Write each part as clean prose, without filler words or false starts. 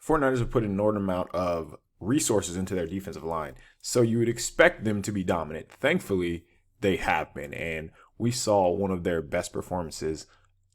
49ers have put an inordinate amount of resources into their defensive line. So you would expect them to be dominant. Thankfully, they have been. And we saw one of their best performances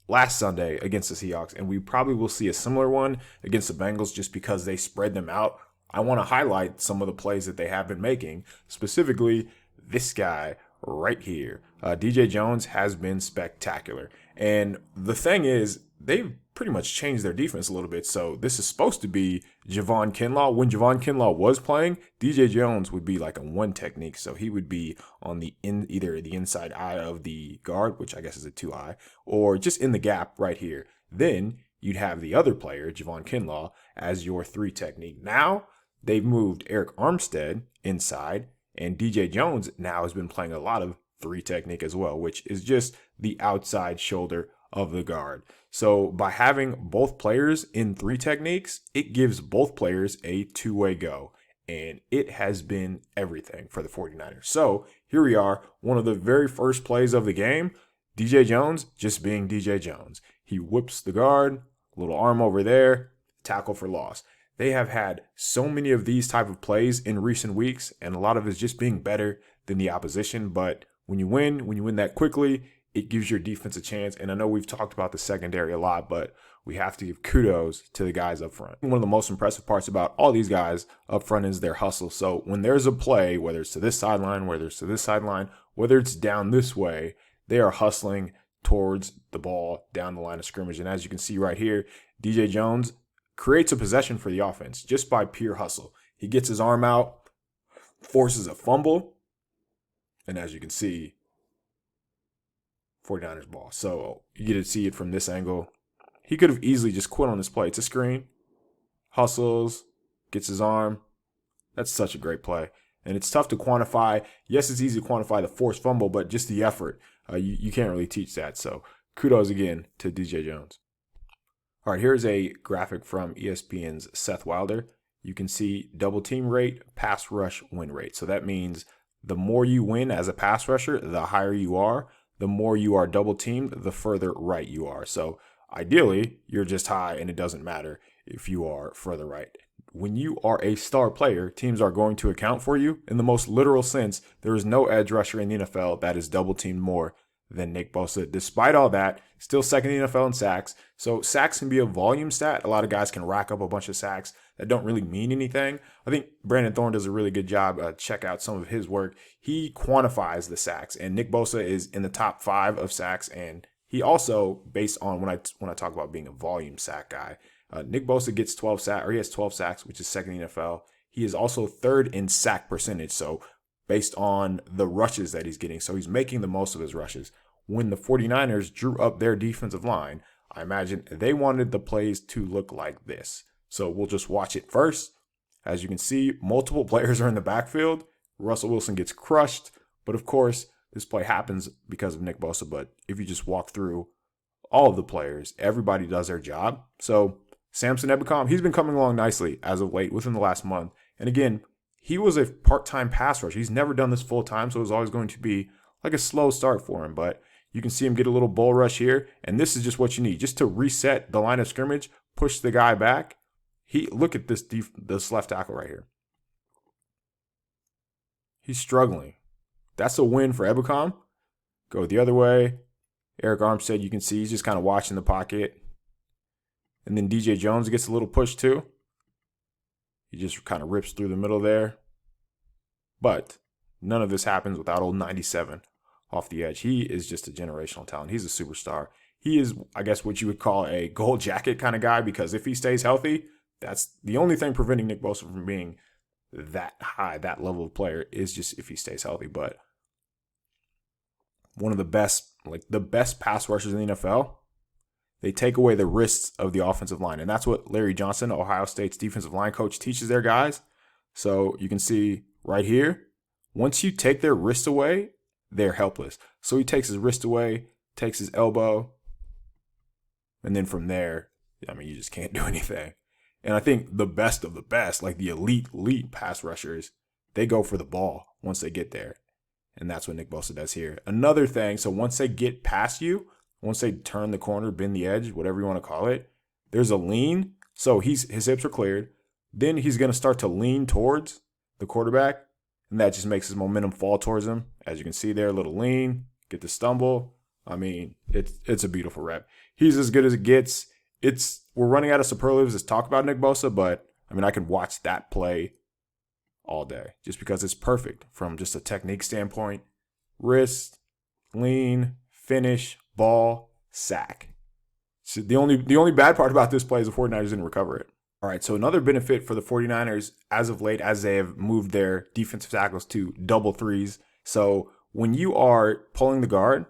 last Sunday against the Seahawks. And we probably will see a similar one against the Bengals just because they spread them out. I want to highlight some of the plays that they have been making, specifically this guy right here. DJ Jones has been spectacular. And the thing is, they've pretty much changed their defense a little bit. So this is supposed to be Javon Kinlaw. When Javon Kinlaw was playing, DJ Jones would be like a one technique. So he would be on either the inside eye of the guard, which I guess is a 2-eye, or just in the gap right here. Then you'd have the other player, Javon Kinlaw, as your 3 technique. Now they've moved Arik Armstead inside, and DJ Jones now has been playing a lot of 3 technique as well, which is just the outside shoulder of the guard. So by having both players in 3 techniques, it gives both players a two-way go. And it has been everything for the 49ers. So here we are, one of the very first plays of the game, DJ Jones just being DJ Jones. He whips the guard, little arm over there, tackle for loss. They have had so many of these type of plays in recent weeks, and a lot of it is just being better than the opposition. But when you win that quickly, it gives your defense a chance. And I know we've talked about the secondary a lot, but we have to give kudos to the guys up front. One of the most impressive parts about all these guys up front is their hustle. So when there's a play, whether it's to this sideline, whether it's to this sideline, whether it's down this way, they are hustling towards the ball down the line of scrimmage. And as you can see right here, DJ Jones creates a possession for the offense just by pure hustle. He gets his arm out, forces a fumble, and as you can see, 49ers ball. So you get to see it from this angle. He could have easily just quit on this play. It's a screen, hustles, gets his arm. That's such a great play. And it's tough to quantify. Yes, it's easy to quantify the forced fumble, but just the effort, you can't really teach that. So kudos again to DJ Jones. All right, here's a graphic from ESPN's Seth Wilder. You can see double team rate, pass rush win rate. So that means the more you win as a pass rusher, the higher you are. The more you are double teamed, the further right you are. So ideally, you're just high and it doesn't matter if you are further right. When you are a star player, teams are going to account for you. In the most literal sense, there is no edge rusher in the NFL that is double teamed more than Nick Bosa. Despite all that, still second in the NFL in sacks. So sacks can be a volume stat. A lot of guys can rack up a bunch of sacks that don't really mean anything. I think Brandon Thorne does a really good job. Check out some of his work. He quantifies the sacks, and Nick Bosa is in the top 5 of sacks. And he also, based on when I talk about being a volume sack guy, Nick Bosa gets 12 sacks, or he has 12 sacks, which is second in the NFL. He is also third in sack percentage. So based on the rushes that he's getting. So he's making the most of his rushes. When the 49ers drew up their defensive line, I imagine they wanted the plays to look like this. So we'll just watch it first. As you can see, multiple players are in the backfield. Russell Wilson gets crushed. But of course, this play happens because of Nick Bosa. But if you just walk through all of the players, everybody does their job. So Samson Ebukam, he's been coming along nicely as of late within the last month. And again, he was a part-time pass rusher. He's never done this full-time, so it was always going to be like a slow start for him. But you can see him get a little bull rush here, and this is just what you need. Just to reset the line of scrimmage, push the guy back. Look at this left tackle right here. He's struggling. That's a win for Ebukam. Go the other way. Arik Armstead, you can see he's just kind of watching the pocket. And then DJ Jones gets a little push too. He just kind of rips through the middle there. But none of this happens without old 97 off the edge. He is just a generational talent. He's a superstar. He is, I guess, what you would call a gold jacket kind of guy, because if he stays healthy, that's the only thing preventing Nick Bosa from being that high, that level of player, is just if he stays healthy. But one of the best, like the best pass rushers in the NFL, they take away the wrists of the offensive line. And that's what Larry Johnson, Ohio State's defensive line coach, teaches their guys. So you can see right here, once you take their wrist away, they're helpless. So he takes his wrist away, takes his elbow, and then from there, I mean, you just can't do anything. And I think the best of the best, like the elite pass rushers, they go for the ball once they get there. And that's what Nick Bosa does here. Another thing, so once they get past you, once they turn the corner, bend the edge, whatever you want to call it, there's a lean. So his hips are cleared. Then he's going to start to lean towards the quarterback, and that just makes his momentum fall towards him. As you can see there, a little lean, get the stumble. I mean, it's a beautiful rep. He's as good as it gets. We're running out of superlatives to talk about Nick Bosa, but I mean, I could watch that play all day just because it's perfect from just a technique standpoint. Wrist, lean, finish, ball, sack. So the only bad part about this play is the 49ers didn't recover it. All right, so another benefit for the 49ers as of late, as they have moved their defensive tackles to double threes. So when you are pulling the guard,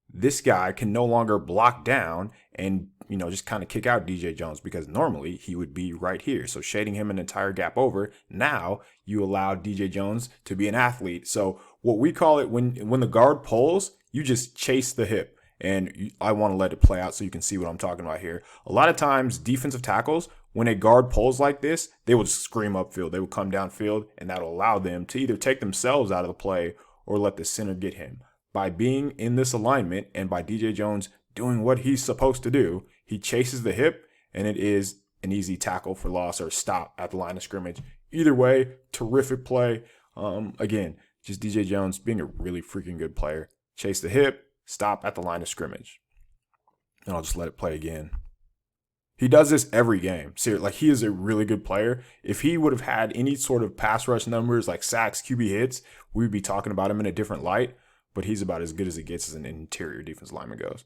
this guy can no longer block down and, just kind of kick out DJ Jones, because normally he would be right here. So shading him an entire gap over, now you allow DJ Jones to be an athlete. So what we call it, when the guard pulls, you just chase the hip. And I want to let it play out so you can see what I'm talking about here. A lot of times, defensive tackles, when a guard pulls like this, they would scream upfield. They would come downfield, and that'll allow them to either take themselves out of the play or let the center get him. By being in this alignment and by DJ Jones doing what he's supposed to do, he chases the hip, and it is an easy tackle for loss or stop at the line of scrimmage. Either way, terrific play. Again, just DJ Jones being a really freaking good player. Chase the hip, stop at the line of scrimmage. And I'll just let it play again. He does this every game. Seriously, he is a really good player. If he would have had any sort of pass rush numbers like sacks, QB hits, we would be talking about him in a different light. But he's about as good as it gets as an interior defense lineman goes.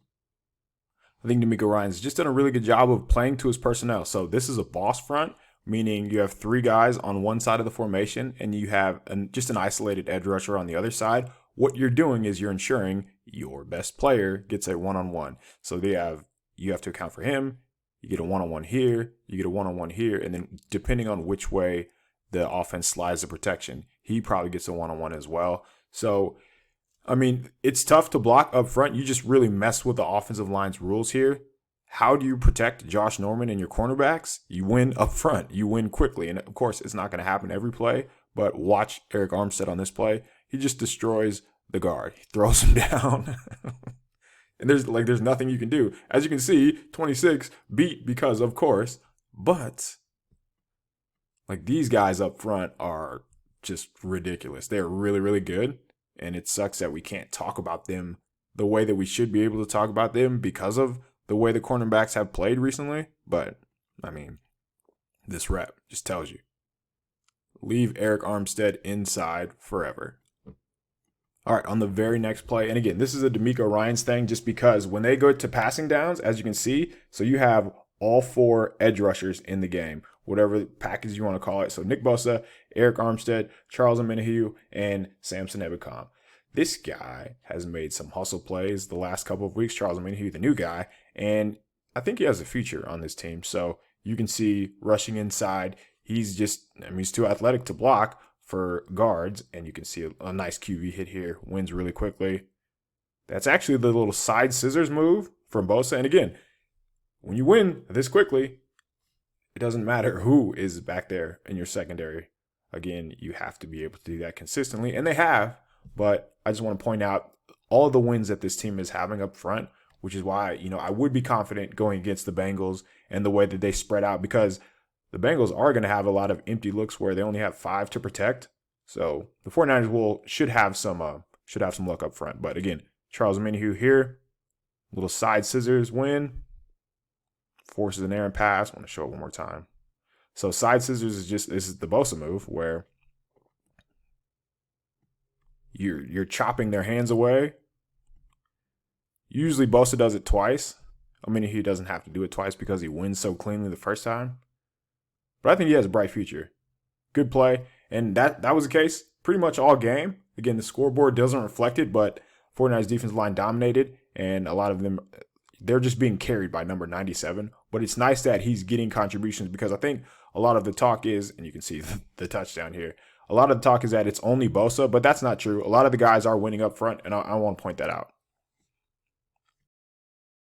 I think DeMeco Ryans has just done a really good job of playing to his personnel. So this is a boss front, meaning you have 3 guys on one side of the formation and you have just an isolated edge rusher on the other side. What you're doing is you're ensuring your best player gets a one-on-one. So you have to account for him. You get a one-on-one here, you get a one-on-one here, and then depending on which way the offense slides the protection, he probably gets a one-on-one as well. So, I mean, it's tough to block up front. You just really mess with the offensive line's rules here. How do you protect Josh Norman and your cornerbacks? You win up front. You win quickly. And, of course, it's not going to happen every play, but watch Arik Armstead on this play. He just destroys the guard. He throws him down. And there's nothing you can do. As you can see, 26 beat because, of course, but these guys up front are just ridiculous. They're really, really good. And it sucks that we can't talk about them the way that we should be able to talk about them because of the way the cornerbacks have played recently. But, I mean, this rep just tells you. Leave Arik Armstead inside forever. All right, on the very next play, and again, this is a DeMeco Ryans thing just because when they go to passing downs, as you can see, so you have all 4 edge rushers in the game, whatever package you want to call it. So Nick Bosa, Arik Armstead, Charles Omenihu, and Samson Ebukam. This guy has made some hustle plays the last couple of weeks. Charles Omenihu, the new guy, and I think he has a future on this team. So you can see rushing inside. He's too athletic to block for guards, and you can see a nice QB hit here. Wins really quickly. That's actually the little side scissors move from Bosa. And again, when you win this quickly, it doesn't matter who is back there in your secondary. Again, you have to be able to do that consistently, and they have. But I just want to point out all the wins that this team is having up front, which is why, I would be confident going against the Bengals and the way that they spread out, because the Bengals are going to have a lot of empty looks where they only have 5 to protect. So the 49ers should have some luck up front. But again, Charles Omenihu here, little side scissors win, forces an errant pass. I want to show it one more time. So side scissors this is the Bosa move where you're chopping their hands away. Usually Bosa does it twice. Omenihu doesn't have to do it twice because he wins so cleanly the first time. But I think he has a bright future. Good play. And that was the case pretty much all game. Again, the scoreboard doesn't reflect it, but 49ers defensive line dominated, and a lot of them, they're just being carried by number 97. But it's nice that he's getting contributions, because I think a lot of the talk is, and you can see the touchdown here, a lot of the talk is that it's only Bosa, but that's not true. A lot of the guys are winning up front, and I want to point that out.